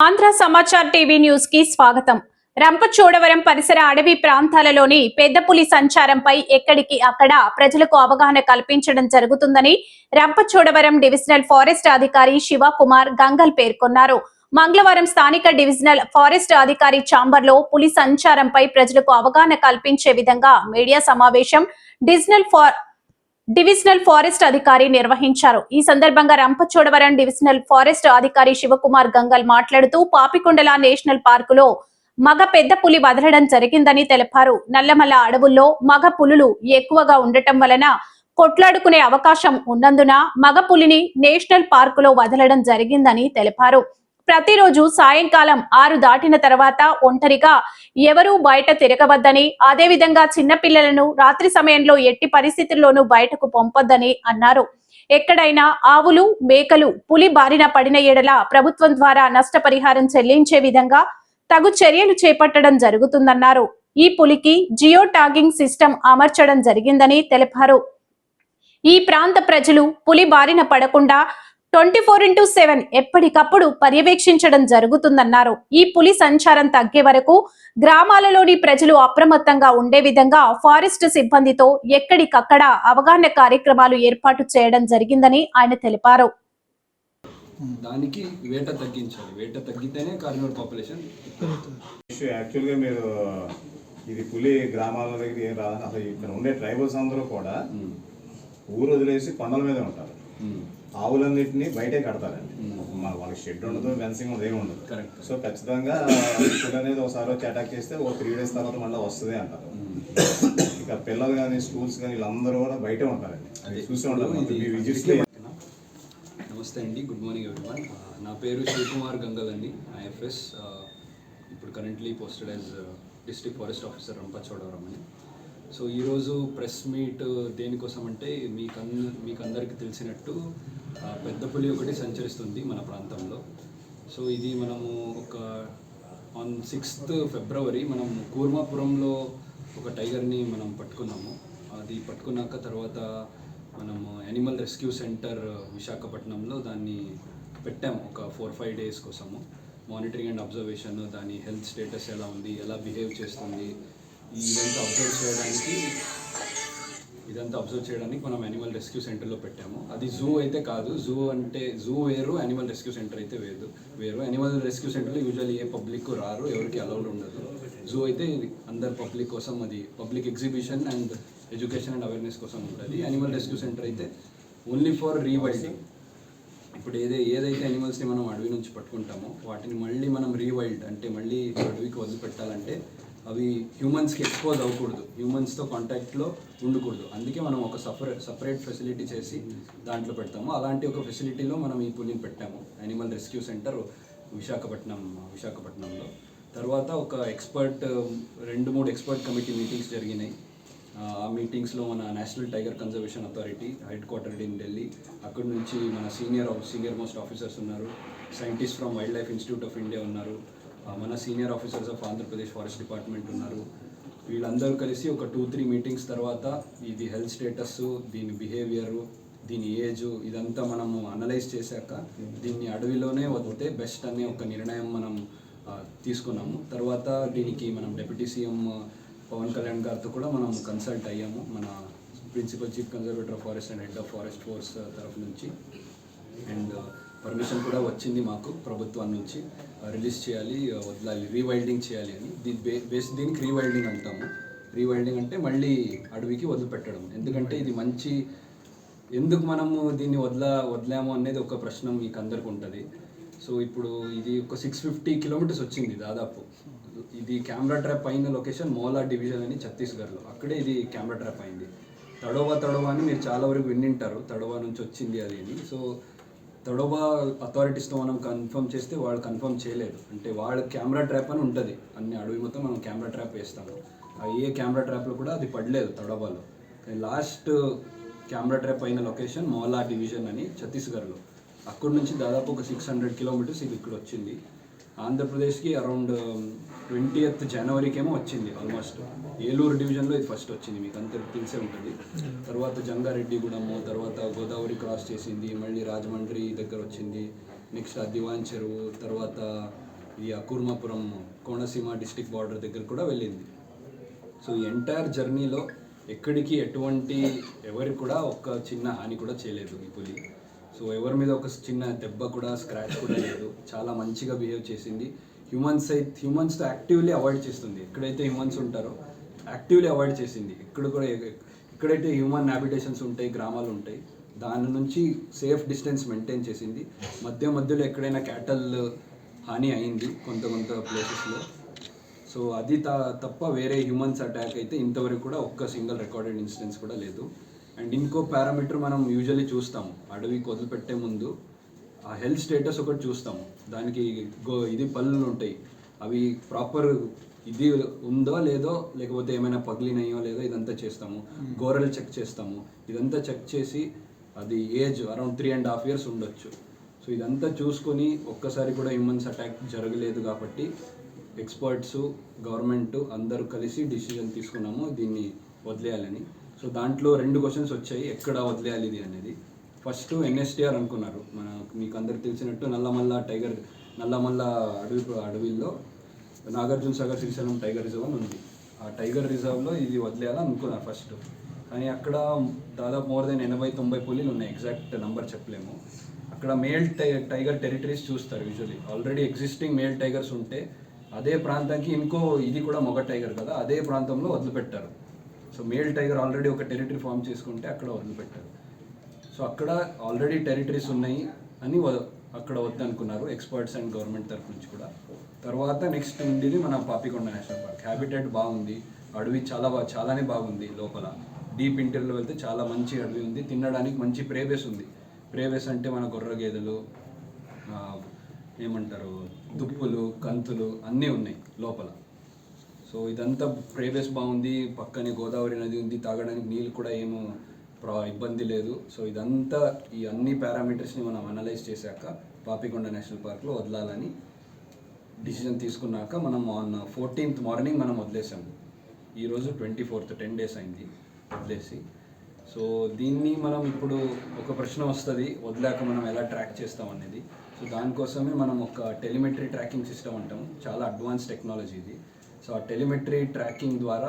Andhra Samachar TV news కి స్వాగతం. రంపచోడవరం పరిసర అడవి ప్రాంతాలలోని పెద్ద పులి సంచారంపై ఎక్కడికి అక్కడ ప్రజలకు అవగాహన కల్పించడం జరుగుతుందని రంపచోడవరం డివిజనల్ ఫారెస్ట్ అధికారి శివకుమార్ గంగల్ పేర్కొన్నారు. మంగళవారం స్థానిక డివిజనల్ ఫారెస్ట్ అధికారి ఛాంబర్ లో పులి సంచారంపై ప్రజలకు అవగాహన కల్పించే విధంగా మీడియా సమావేశం డివిజనల్ ఫారెస్ట్ అధికారి నిర్వహించారు. ఈ సందర్భంగా రంపచోడవరం డివిజనల్ ఫారెస్ట్ అధికారి శివకుమార్ గంగల్ మాట్లాడుతూ పాపికొండల నేషనల్ పార్కులో మగ పెద్ద పులి వదలడం జరిగిందని తెలిపారు. నల్లమల్ల అడవుల్లో మగ పులులు ఎక్కువగా ఉండటం వలన కొట్లాడుకునే అవకాశం ఉన్నందున మగ పులిని నేషనల్ పార్కులో వదలడం జరిగిందని తెలిపారు. ప్రతిరోజు సాయంకాలం 6 దాటిన తర్వాత ఒంటరిగా ఎవరూ బయట తిరగవద్దని, అదేవిధంగా చిన్నపిల్లలను రాత్రి సమయంలో ఎట్టి పరిస్థితుల్లోనూ బయటకు పంపొద్దని అన్నారు. ఎక్కడైనా ఆవులు, మేకలు పులి బారిన పడిన ఎడల ప్రభుత్వం ద్వారా నష్టపరిహారం చెల్లించే విధంగా తగు చర్యలు చేపట్టడం జరుగుతుందన్నారు. ఈ పులికి జియో టాగింగ్ సిస్టమ్ అమర్చడం జరిగిందని తెలిపారు. ఈ ప్రాంత ప్రజలు పులి బారిన పడకుండా 24/7 ఎప్పటికప్పుడు పర్యవేక్షించడం జరుగుతుందన్నారు. ఈ పులి సంచారం తగ్గే వరకు గ్రామాలలోని ప్రజలు అప్రమత్తంగా ఉండే విధంగా ఫారెస్ట్ సిబ్బందితో ఎక్కడికక్కడ అవగాహన కార్యక్రమాలు ఏర్పాటు చేయడం జరిగిందని ఆయన తెలిపారు. దానికి వేట తగ్గించాలి. వేట తగ్గితేనే కార్నివల్ పాపులేషన్. యాక్చువల్గా మీరు ఇది పులి గ్రామాల దగ్గర ఏం రాదని అసలు ఇక్కడ ఉండే ట్రైబల్స్ అందరూ కూడా ఊరు వదిలేసి కొండల మీద ఉంటారు. ఆవులన్నింటినీ బయటే కడతారండి. వాళ్ళకి షెడ్ ఉండదు, ఫెన్సింగ్ ఉండదు, ఏమి ఉండదు. కరెక్ట్. సో ఖచ్చితంగా ఫుడ్ అనేది ఒకసారి వచ్చి అటాక్ చేస్తే ఒక 3 days తర్వాత మళ్ళీ వస్తుంది అంటారు. ఇక పిల్లలు కానీ స్కూల్స్ కానీ వీళ్ళందరూ కూడా బయటే ఉంటారండి. అది చూసి ఉంటారు. నమస్తే అండి, గుడ్ మార్నింగ్ ఎవ్రీవన్. నా పేరు శివకుమార్ గంగల్ అండి, ఐఎఫ్ఎస్. ఇప్పుడు currently posted as district forest officer Rampachodavaram అని. సో ఈరోజు ప్రెస్ మీట్ దేనికోసం అంటే మీకు అందరికీ తెలిసినట్టు పెద్ద పులి ఒకటి సంచరిస్తుంది మన ప్రాంతంలో. సో ఇది మనము ఆన్ 6th February మనం కూర్మాపురంలో ఒక టైగర్ని మనం పట్టుకున్నాము. అది పట్టుకున్నాక తర్వాత మనము యానిమల్ రెస్క్యూ సెంటర్ విశాఖపట్నంలో దాన్ని పెట్టాము ఒక 4-5 days కోసము. మానిటరింగ్ అండ్ అబ్జర్వేషన్, దాని హెల్త్ స్టేటస్ ఎలా ఉంది, ఎలా బిహేవ్ చేస్తుంది, ఇదంతా అబ్జర్వ్ చేయడానికి మనం యానిమల్ రెస్క్యూ సెంటర్లో పెట్టాము. అది జూ అయితే కాదు. జూ వేరు, యానిమల్ రెస్క్యూ సెంటర్ అయితే వేరు. యానిమల్ రెస్క్యూ సెంటర్లో యూజువల్లీ ఏ పబ్లిక్ రారు, ఎవరికి అలౌడ్ ఉండదు. జూ అయితే అందరు పబ్లిక్ కోసం, అది public exhibition and education and awareness కోసం ఉంటుంది. యానిమల్ రెస్క్యూ సెంటర్ అయితే ఓన్లీ ఫర్ రీవైల్డింగ్. ఇప్పుడు ఏదైతే యానిమల్స్ని మనం అడవి నుంచి పట్టుకుంటామో వాటిని మళ్ళీ మనం రీవైల్డ్ అంటే మళ్ళీ అడవికి వదిలిపెట్టాలంటే అవి హ్యూమన్స్కి ఎక్స్పోజ్ అవ్వకూడదు, హ్యూమన్స్తో కాంటాక్ట్లో ఉండకూడదు. అందుకే మనం ఒక సపరేట్ ఫెసిలిటీ చేసి దాంట్లో పెడతాము. అలాంటి ఒక ఫెసిలిటీలో మనం ఈ పులిని పెట్టాము, యానిమల్ రెస్క్యూ సెంటర్ విశాఖపట్నంలో. తర్వాత ఒక 2-3 ఎక్స్పర్ట్ కమిటీ మీటింగ్స్ జరిగినాయి. ఆ మీటింగ్స్లో మన national tiger conservation authority head quartered in Delhi, అక్కడి నుంచి మన సీనియర్ మోస్ట్ ఆఫీసర్స్ ఉన్నారు, scientist from wild life institute of India ఉన్నారు, మన senior officers of Andhra Pradesh forest department ఉన్నారు. వీళ్ళందరూ కలిసి ఒక 2-3 మీటింగ్స్ తర్వాత ఇది హెల్త్ స్టేటస్, దీని బిహేవియరు, దీని ఏజ్, ఇదంతా మనము అనలైజ్ చేశాక దీన్ని అడవిలోనే వదిలితే బెస్ట్ అనే ఒక నిర్ణయం మనం తీసుకున్నాము. తర్వాత దీనికి మనం డిప్యూటీ సీఎం పవన్ కళ్యాణ్ గారితో కూడా మనం కన్సల్ట్ అయ్యాము, మన principal chief conservator of forest and head of forest force తరఫు నుంచి. అండ్ పర్మిషన్ కూడా వచ్చింది మాకు ప్రభుత్వం నుంచి, రిలీజ్ చేయాలి, వదలాలి, రీవైల్డింగ్ చేయాలి అని. దీనికి రీవైల్డింగ్ అంటాము. రీవైల్డింగ్ అంటే మళ్ళీ అడవికి వదిలిపెట్టడం. ఎందుకంటే ఇది ఎందుకు మనము దీన్ని వదిలాము అనేది ఒక ప్రశ్న మీకు అందరికి ఉంటుంది. సో ఇప్పుడు ఇది ఒక 650 kilometers వచ్చింది దాదాపు. ఇది కెమెరా ట్రాప్ అయిన లొకేషన్ మోలా డివిజన్ అని ఛత్తీస్గఢ్లో, అక్కడే ఇది కెమెరా ట్రాప్ అయింది. తడోవా అని మీరు చాలా వరకు వినింటారు, తడోవా నుంచి వచ్చింది అది అని. సో తడోవా అథారిటీస్తో మనం కన్ఫర్మ్ చేస్తే వాళ్ళు కన్ఫర్మ్ చేయలేదు. అంటే వాళ్ళ కెమెరా ట్రాప్ అని ఉంటుంది, అన్ని అడవి మొత్తం మనం కెమెరా ట్రాప్ వేస్తాము. ఏ కెమెరా ట్రాప్లో కూడా అది పడలేదు తడోవాలో. లాస్ట్ కెమెరా ట్రాప్ అయిన లొకేషన్ మోలా డివిజన్ అని ఛత్తీస్గఢ్లో. అక్కడి నుంచి దాదాపు ఒక 600 kilometers ఇది ఇక్కడ వచ్చింది. ఆంధ్రప్రదేశ్కి అరౌండ్ 20th January వచ్చింది. ఆల్మోస్ట్ ఏలూరు డివిజన్లో ఇది ఫస్ట్ వచ్చింది, మీకు అందరికి తెలిసే ఉంటుంది. తర్వాత జంగారెడ్డిగూడెము, తర్వాత గోదావరి క్రాస్ చేసింది, మళ్ళీ రాజమండ్రి దగ్గర వచ్చింది, నెక్స్ట్ దివాన్ చెరువు, తర్వాత ఇది అకూర్మాపురం కోనసీమ డిస్టిక్ బార్డర్ దగ్గర కూడా వెళ్ళింది. సో ఈ ఎంటైర్ జర్నీలో ఎక్కడికి ఎటువంటి ఎవరికి కూడా ఒక్క చిన్న హాని కూడా చేయలేదు ఈ పులి. సో ఎవరి మీద ఒక చిన్న దెబ్బ కూడా స్క్రాచ్ కూడా లేదు. చాలా మంచిగా బిహేవ్ చేసింది. హ్యూమన్స్తో యాక్టివ్లీ అవాయిడ్ చేస్తుంది. ఎక్కడైతే హ్యూమన్స్ ఉంటారో యాక్టివ్లీ అవాయిడ్ చేసింది. ఎక్కడైతే హ్యూమన్ హ్యాబిటేషన్స్ ఉంటాయి, గ్రామాలు ఉంటాయి, దాని నుంచి సేఫ్ డిస్టెన్స్ మెయింటైన్ చేసింది. మధ్యలో ఎక్కడైనా క్యాటల్ హాని అయింది కొంత ప్లేసెస్లో. సో అది తప్ప వేరే హ్యూమన్స్ అటాక్ అయితే ఇంతవరకు కూడా ఒక్క సింగిల్ రికార్డెడ్ ఇన్సిడెంట్స్ కూడా లేదు. అండ్ ఇంకో పారామీటర్ మనం యూజువల్లీ చూస్తాము, అడవికి వదిలిపెట్టే ముందు ఆ హెల్త్ స్టేటస్ ఒకటి చూస్తాము. దానికి ఇది పళ్ళు ఉంటాయి, అవి ప్రాపర్ ఇది ఉందో లేదో, లేకపోతే ఏమైనా పగిలినాయో లేదో ఇదంతా చేస్తాము. గోరలు చెక్ చేస్తాము. ఇదంతా చెక్ చేసి అది ఏజ్ అరౌండ్ 3.5 years ఉండొచ్చు. సో ఇదంతా చూసుకొని ఒక్కసారి కూడా హ్యూమన్స్ అటాక్ జరగలేదు కాబట్టి ఎక్స్పర్ట్స్, గవర్నమెంట్ అందరూ కలిసి డిసిజన్ తీసుకున్నాము దీన్ని వదిలేయాలని. సో దాంట్లో 2 questions వచ్చాయి, ఎక్కడ వదిలేయాలి ఇది అనేది. ఫస్ట్ NSTR అనుకున్నారు. మీకు అందరికి తెలిసినట్టు నల్లమల్ల అడవిలో నాగార్జున సాగర్ శ్రీశైలం టైగర్ రిజర్వ్ అని ఉంది. ఆ టైగర్ రిజర్వ్లో ఇది వదిలేయాలని అనుకున్నారు ఫస్ట్. కానీ అక్కడ దాదాపు మోర్ దెన్ 80-90 పులిలు ఉన్నాయి. ఎగ్జాక్ట్ నెంబర్ చెప్పలేము. అక్కడ మేల్ టైగర్ టెరిటరీస్ చూస్తారు usually. Already existing male tigers ఉంటే అదే ప్రాంతానికి ఇంకో ఇది కూడా మగ టైగర్ కదా, అదే ప్రాంతంలో వదిలిపెట్టారు. సో మేల్ టైగర్ ఆల్రెడీ ఒక టెరిటరీ ఫామ్ చేసుకుంటే అక్కడ వదిలిపెట్టారు. సో అక్కడ ఆల్రెడీ టెరిటరీస్ ఉన్నాయి అని అక్కడ వద్దనుకున్నారు ఎక్స్పర్ట్స్ అండ్ గవర్నమెంట్ తరఫు నుంచి కూడా. తర్వాత నెక్స్ట్ ఉండేది మన పాపికొండ నేషనల్ పార్క్. హ్యాబిటేట్ బాగుంది, అడవి చాలానే బాగుంది. లోపల డీప్ ఇంటీరియర్లో వెళ్తే చాలా మంచి అడవి ఉంది. తినడానికి మంచి ప్రేబేస్ ఉంది. ప్రేబేస్ అంటే మన గొర్రె గేదెలు, ఏమంటారు, దుప్పులు, కంతులు అన్నీ ఉన్నాయి లోపల. సో ఇదంతా ప్రేబేస్ బాగుంది. పక్కనే గోదావరి నది ఉంది, తాగడానికి నీళ్ళు కూడా ఏమో ఇబ్బంది లేదు. సో ఇదంతా ఈ అన్ని పారామీటర్స్ని మనం అనలైజ్ చేశాక పాపికొండ నేషనల్ పార్క్లో వదలాలని డిసిజన్ తీసుకున్నాక మనం ఆన్ 14th మార్నింగ్ మనం వదిలేసాము. ఈరోజు 24th, 10 days అయింది వదిలేసి. సో దీన్ని మనం ఇప్పుడు ఒక ప్రశ్న వస్తుంది, వదిలాక మనం ఎలా ట్రాక్ చేస్తాం అనేది. సో దానికోసమే మనం ఒక టెలిమెట్రీ ట్రాకింగ్ సిస్టమ్ అంటాం, చాలా అడ్వాన్స్ టెక్నాలజీ ఇది. సో ఆ టెలిమెట్రీ ట్రాకింగ్ ద్వారా